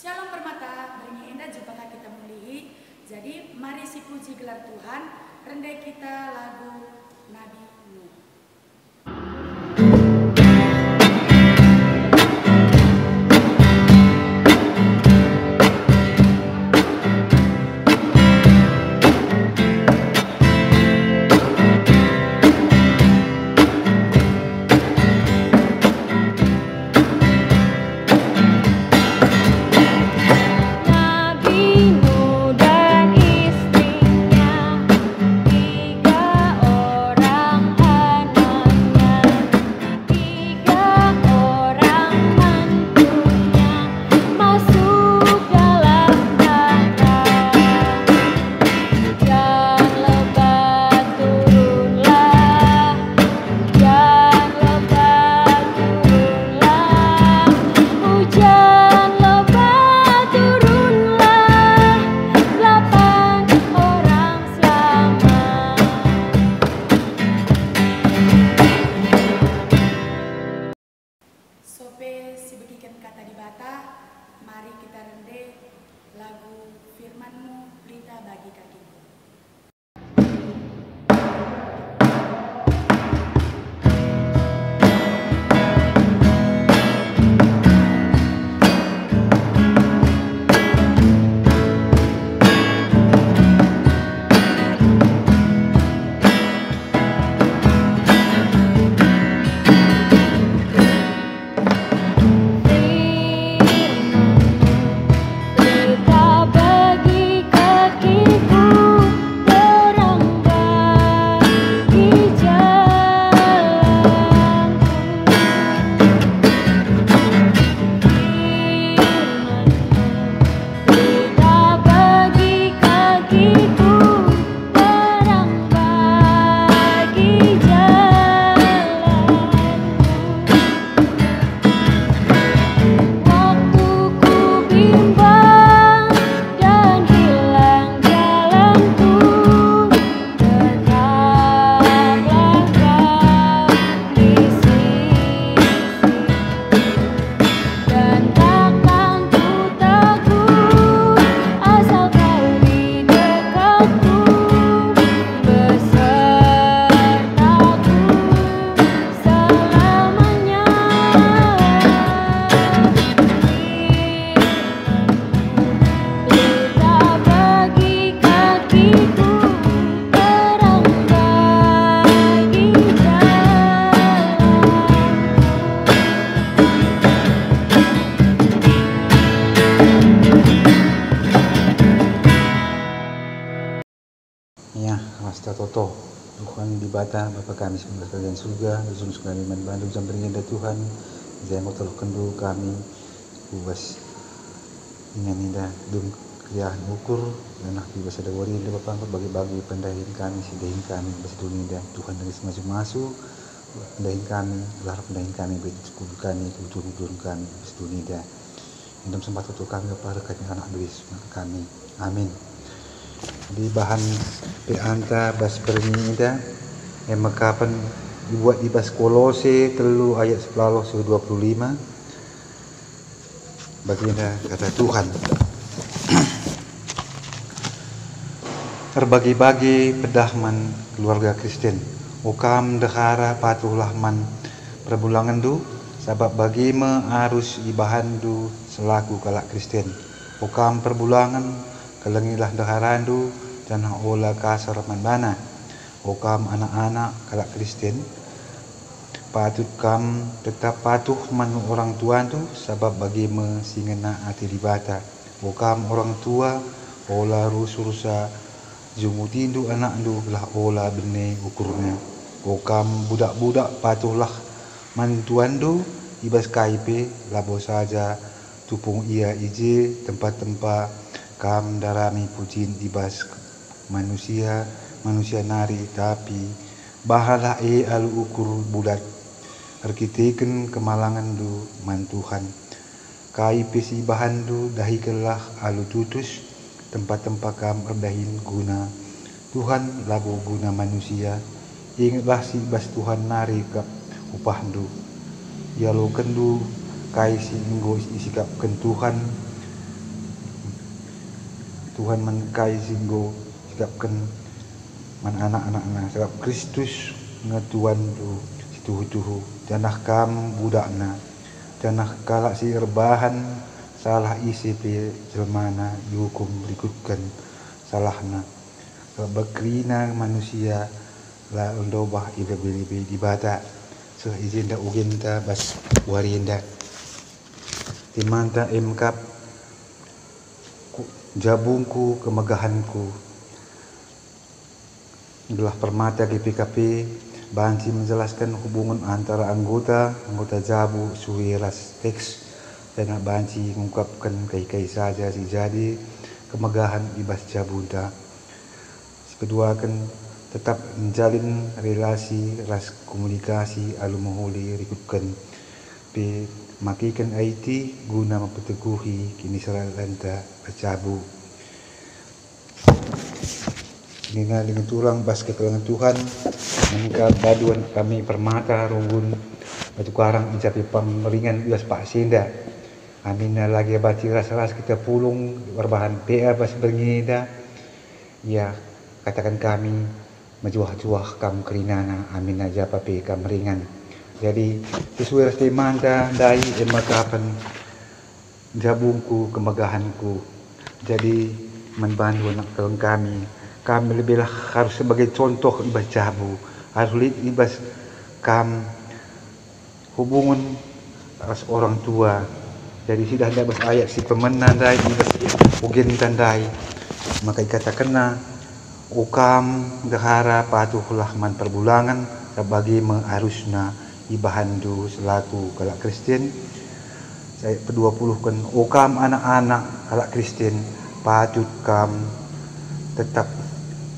Shalom permata, beringi indah jumpakah kita mulihi. Jadi mari si puji gelar Tuhan, rendai kita lagu Nabi Nuh. Sope si begikan kata di bata, mari kita rendai lagu firman-Mu, berita bagi kakiku. Ya, Hasta Toto Tuhan di bata Bapa kami semoga sekalian surga Duzun sekalian iman bandung jam berindah Tuhan Jangan mau teluh kendu kami Ubas Dengan indah Dung kriahan ukur Dan nak bibas ada wari Indah Bapa angkut bagi-bagi pendahin kami Sidahin kami Bas dunia Tuhan dari semaju-masuk Pendahin kami Larap pendahin kami Betul sepuluh kami Tujuh kami Bas dunia Dalam sempat untuk kami Bapa rekatnya anak beris kami Amin. Di bahan peanta bas pernyida yang mekapan dibuat di bas Kolose telu ayat 11-25 baginda kata Tuhan terbagi-bagi pedahman keluarga Kristen ukam dehara patuhlah man perbulangan du sabab bagi me arus ibahan du selaku kalak Kristen ukam perbulangan kelengilah deharandu dan ola kasar manbana okam anak-anak kalak Kristen patut kam tetap patuh manu orang tua tu sebab bagi me singena ati dibata okam orang tua ola rusurusa jumutindu anak du lah ola bene ukurnya okam budak-budak patuhlah mantuandu ibas KIP labo saja tupung ia ije tempat-tempat kam darami pujin ibas manusia nari tapi bahala alu ukur bulat arkiteken kemalangan du mantuhan kai pesi bahan du dahi kelah alu tutus tempat-tempat kam erdahin guna Tuhan lagu guna manusia ingatlah si bas Tuhan nari kap upah du ya lo kendu kai si inggo isikap Tuhan Tuhan menkai singgo sikapkan man anak-anakna sebab Kristus ngetuan tu situhu-tuhu janah kam budakna janah kalak si rebahan salah isi pe jelmana dihukum berikutkan salahna sebab bekrina manusia la undobah ibe-ibe dibata seizin da ugenta bas warienda timanta emkap jabungku kemegahanku adalah permata GPKP Banci menjelaskan hubungan antara anggota Jabu Suwiras X dan Banci mengungkapkan kai-kai saja si jadi kemegahan ibas Jabunta. Kedua akan tetap menjalin relasi ras komunikasi alumuhuli rikutkan p makikan IT guna memperteguhi kini seralanta bercabu dengan turang bas kekelangan Tuhan meningkat baduan kami permata runggun batu karang mencapai pemeringan bias Pak Senda amin lagi baci ras-ras kita pulung berbahan PA bas berngida ya katakan kami menjuah-juah kam kerinana amin aja papi kam ringan jadi sesuai rasti manda dai emakapan jabungku kemegahanku jadi membantu anak kawan kami lebihlah harus sebagai contoh ibas Jabu harus lihat ibas hubungan ras orang tua jadi sudah ada bas ayat si pemenan dai ibas ugen tandai maka katakanna ukam dahara patuhlah man perbulangan bagi mengharusna ibahandu selaku kalak Kristen saya ke-20 kan ukam anak-anak kalak Kristen patut kam tetap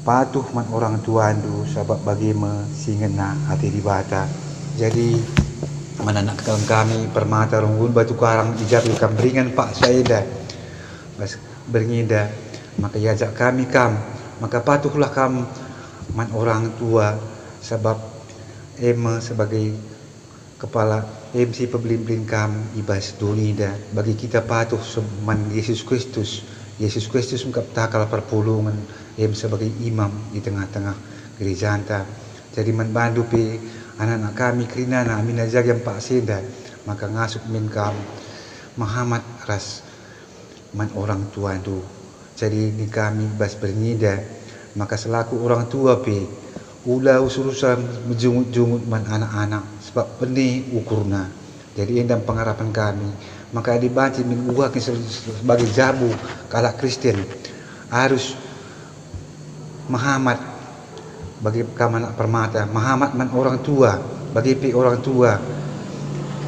patuh man orang tuandu sebab bagi singena hati dibata jadi menanak kawan kami permata runggun batu karang ijab kam beringan Pak Saida bas berngida maka yajak kami maka patuhlah kam man orang tua sebab sebagai kepala MC pebelin-belin kam ibas dunida bagi kita patuh man Yesus Kristus mengkap takal perpulungan sebagai imam di tengah-tengah gereja anta jadi membantu pe anak-anak kami kerinana amin aja yang Pak Senda maka ngasuk min kam Muhammad ras man orang tua tu jadi di kami bas bernida maka selaku orang tua pe ula usurusan menjungut-jungut man anak-anak sebab benih ukurna jadi endam pengharapan kami maka dibanci min uak sebagai Jabu kalak Kristen harus Muhammad bagi kamanak permata Muhammad man orang tua bagi pi orang tua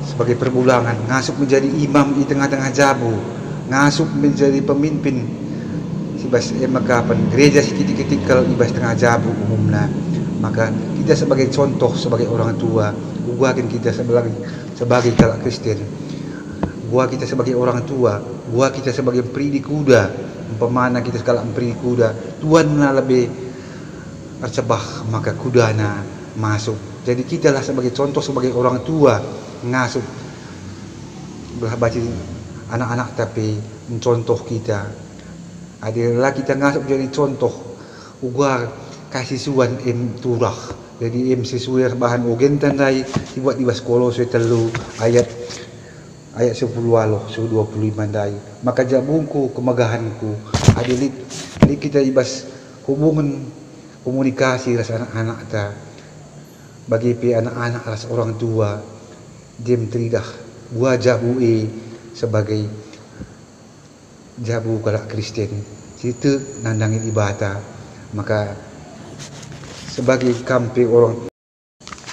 sebagai perbulangan ngasup menjadi imam di tengah-tengah Jabu ngasup menjadi pemimpin sibas makapan gereja sekitik-kitikal ibas tengah Jabu umumnya maka kita sebagai contoh sebagai orang tua guakin kita sebagai kalak Kristen gua kita sebagai orang tua gua kita sebagai pridi kuda umpamana kita sekala memperi kuda Tuhan lebih tercebah maka kudana masuk jadi kita lah sebagai contoh sebagai orang tua ngasup baca anak-anak tapi mencontoh kita adalah kita ngasup jadi contoh gua kasih suan turah jadi sesuai bahan ugen tandai dibuat di Kolose 3 ayat 10 aloh 25 dai maka jabungku kemegahanku adilit kita ibas hubungan komunikasi ras anak-anak ta bagi pi anak-anak ras orang tua jem tridah gua Jabu sebagai Jabu kalak Kristen situ nandangin ibadah maka sebagai kampi orang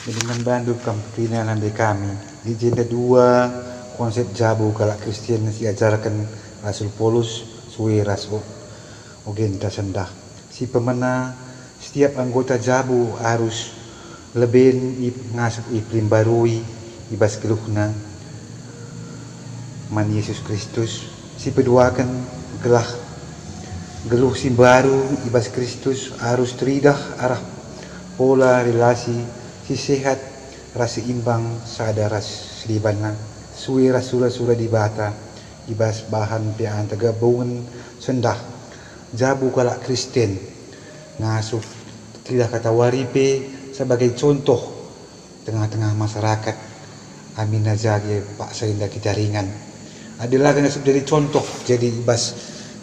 dengan bandu kampi nanti kami di jenda 2 konsep Jabu kalak Kristen diajarkan Rasul Paulus Suwiras Ogenta Sendah si pemena setiap anggota Jabu harus lebih ngasup iklim barui ibas keluhna man Yesus Kristus si peduakan geluh si baru ibas Kristus harus teridah arah pola relasi si sehat rasa imbang sadaras sedibana suwi rasura-sura dibata ibas bahan pian tegabungan sendah jabu kalak Kristen ngasup tidak kata waripe sebagai contoh tengah-tengah masyarakat. Amin najagi Pak Sainda kita ringan adalah ngasup jadi contoh jadi bas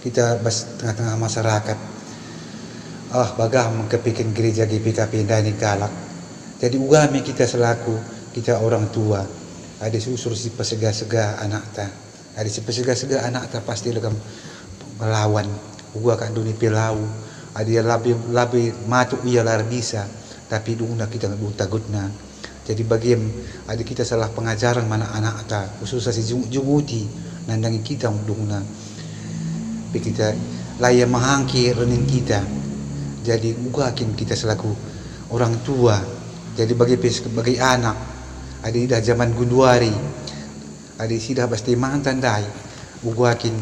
kita bas tengah-tengah masyarakat. Bagah mengkepikin gereja GPKP ini galak. Jadi ugami kita selaku kita orang tua ada susur si pesega-sega anak ta ada si pesega-sega anak ta pasti lekam melawan uga kan dunia pelau ada lebih matu ia lar bisa tapi dungna kita nggak guna. Jadi bagian ada kita salah pengajaran mana anak ta khususnya si junguti nandangi kita dungna kita layak menghangki rening kita. Jadi ugakin kita selaku orang tua jadi bagi anak ada dah zaman Gunduari ada sidah pasti mantan dai ugakin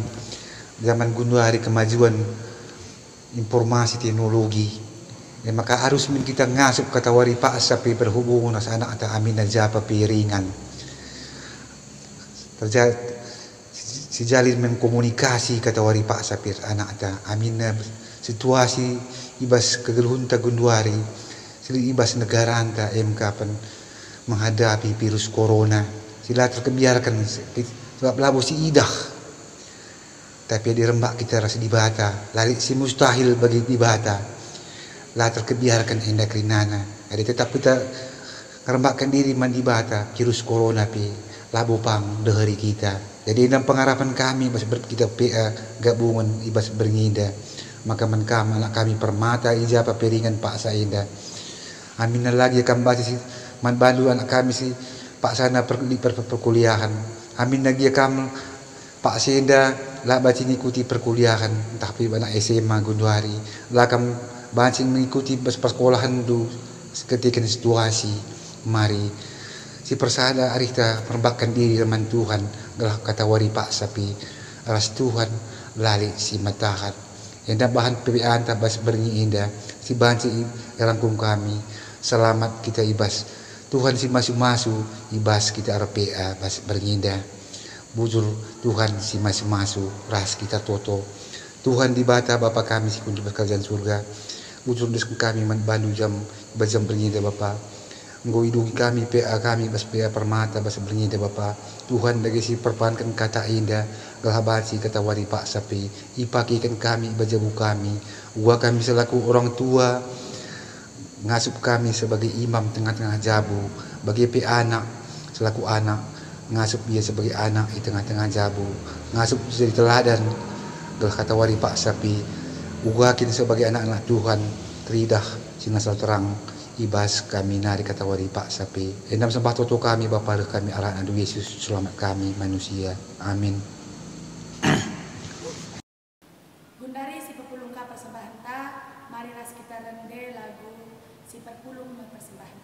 zaman Gunduari kemajuan informasi teknologi maka harus kita ngasup kata wari pak sapi berhubungan nas anak atau amin aja piringan terjadi sejalin mengkomunikasi kata wari pak sapir anak atau amin situasi ibas kegeluhun ta Gunduari sili ibas negara anta MK pen menghadapi virus corona sila terkebiarkan sebab labu si idah tapi di rembak kita rasa dibata lari si mustahil bagi dibata lah terkebiarkan endakrinana ada tetap kita rembakkan diri mandibata virus corona pi labu pang dehari kita. Jadi dalam pengharapan kami bas kita PA gabungan ibas bernida maka menkam anak kami permata ijabah piringan Pak Sainda amin lagi akan baca si manbandu anak kami si Pak Sana perkuliahan amin lagi akan Pak Sainda lah baca mengikuti perkuliahan tapi anak SMA Gunduari lah akan baca mengikuti persekolahan du ketika situasi mari si persada arita merebakkan diri teman Tuhan gelah kata wari Pak sapi ras Tuhan lali si matahat yang bahan PBA tabas bernyi indah si bahan si rangkum kami selamat kita ibas Tuhan si masu-masu ibas kita RPA bas bernyi indah bujur Tuhan si masu-masu ras kita toto Tuhan dibata Bapa kami si kunci kerjaan surga bujur desku kami bandu jam bajam bernyi indah Bapa engkau hidungi kami PA kami bas PA permata bas bernyi indah Bapa Tuhan lagi si perpankan kata indah gelhabasi kata wari Pak sapi ipakikan kami bajabu kami gua kami selaku orang tua ngasup kami sebagai imam tengah-tengah jabu bagi anak selaku anak ngasup dia sebagai anak di tengah-tengah jabu ngasup jadi teladan gelah kata wari Pak sapi ugakin sebagai anak-anak Tuhan teridah singasal terang ibas kami nari kata wari Pak sapi endam sembah toto kami Bapa kami arah adu Yesus selamat kami manusia amin. Gundari si pepulung ka persembahanta mari ras kita rende lagu si perpulung persembahanta.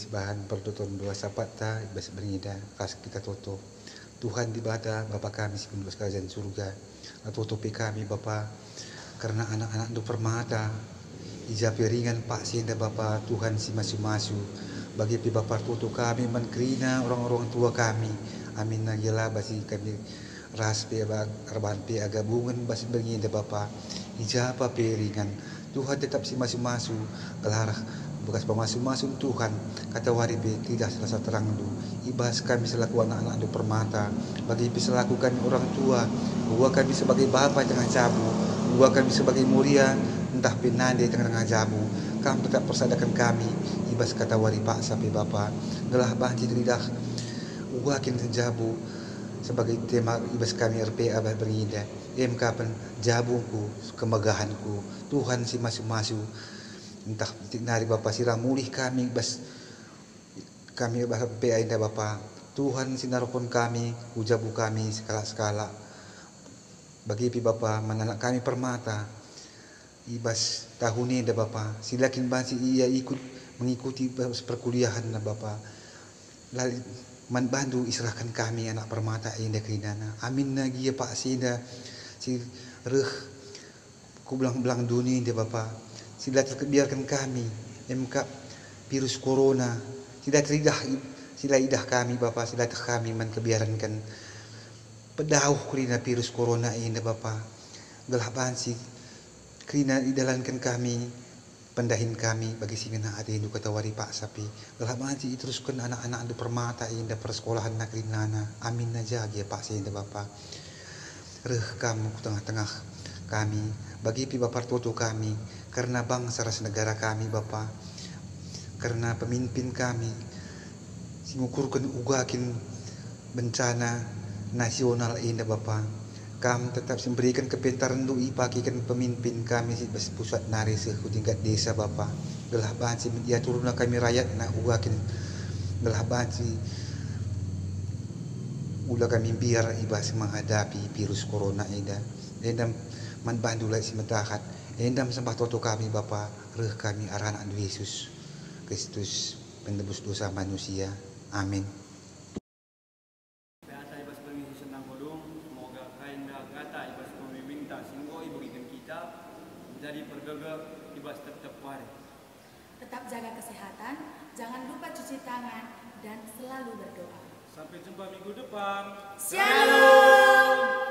Bahan pertutupan dua sapata ibas bernida kas kita toto Tuhan dibata Bapa kami si penduduk kerajaan surga tutupi kami Bapa karena anak-anak itu permata ijapi ringan Pak Sinda Bapa Tuhan si masu-masu bagi pi Bapa tutu kami menkerina orang-orang tua kami amin nagilah basi kami ras pi arban pi agabungan basi bernida Bapa ijapa pi ringan Tuhan tetap si masu-masu kelarah bekas pemasuk-masuk Tuhan, kata waribe tidak selasa terang du. Ibas kami selaku anak-anak du permata, bagi selaku kami orang tua, gua kami sebagai bapa tengah jamu, gua kami sebagai mulia, entah pinande tengah jamu, kamu tetap persadakan kami, ibas kata wari pak sampai bapa, gelah banci teridah, gua kin jabu, sebagai tema ibas kami RPA berindah, kapan jabungku, kemegahanku, Tuhan si masu-masu, entah nari Bapa sirah mulih kami bas kami RPA indah Bapa, Tuhan sinarokon kami, ujabu kami skala-skala, bagi pi Bapa menanak kami permata, ibas tahun ini dah Bapa, silakin bansi ia ikut mengikuti perkuliahan dah Bapa, lalu bantu istilahkan kami anak permata indah kerinana, amin lagi ya Pak Sida, si reh ku belang-belang dunia indah Bapa, sila biarkan kami MK virus corona, sila teridah sila idah kami Bapa, sila kami man kebiarankan pedauh kurina virus corona indah Bapa, gelah bansi kerina idalankan kami, pendahin kami bagi singena ada hindu kata wari pak sapi, gelah bansi teruskan anak-anak indah permata indah persekolahan negeri nana, amin aja ya Pak Sida Bapa, reh kamu tengah-tengah kami, bagi pi Bapa toto kami, karena bangsa ras negara kami Bapa, karena pemimpin kami, singukurkan ugakin bencana nasional indah Bapa, kami tetap memberikan kepintaran dui pakikan pemimpin kami si pusat nari sehu tingkat desa Bapa, gelah bansi dia turunlah kami rakyat nak ugakin, gelah bansi ulah kami biar ibas menghadapi virus corona indah, endam man bandu lai simetahat, endam sembah toto kami Bapa, reh kami arahan Yesus Kristus penebus dosa manusia, amin. Beata ibas permisi senang kolong, semoga kain kata ibas meminta singgo berikan kita menjadi pergegak ibas tetap wari. Tetap jaga kesehatan, jangan lupa cuci tangan dan selalu berdoa. Sampai jumpa minggu depan. Shalom.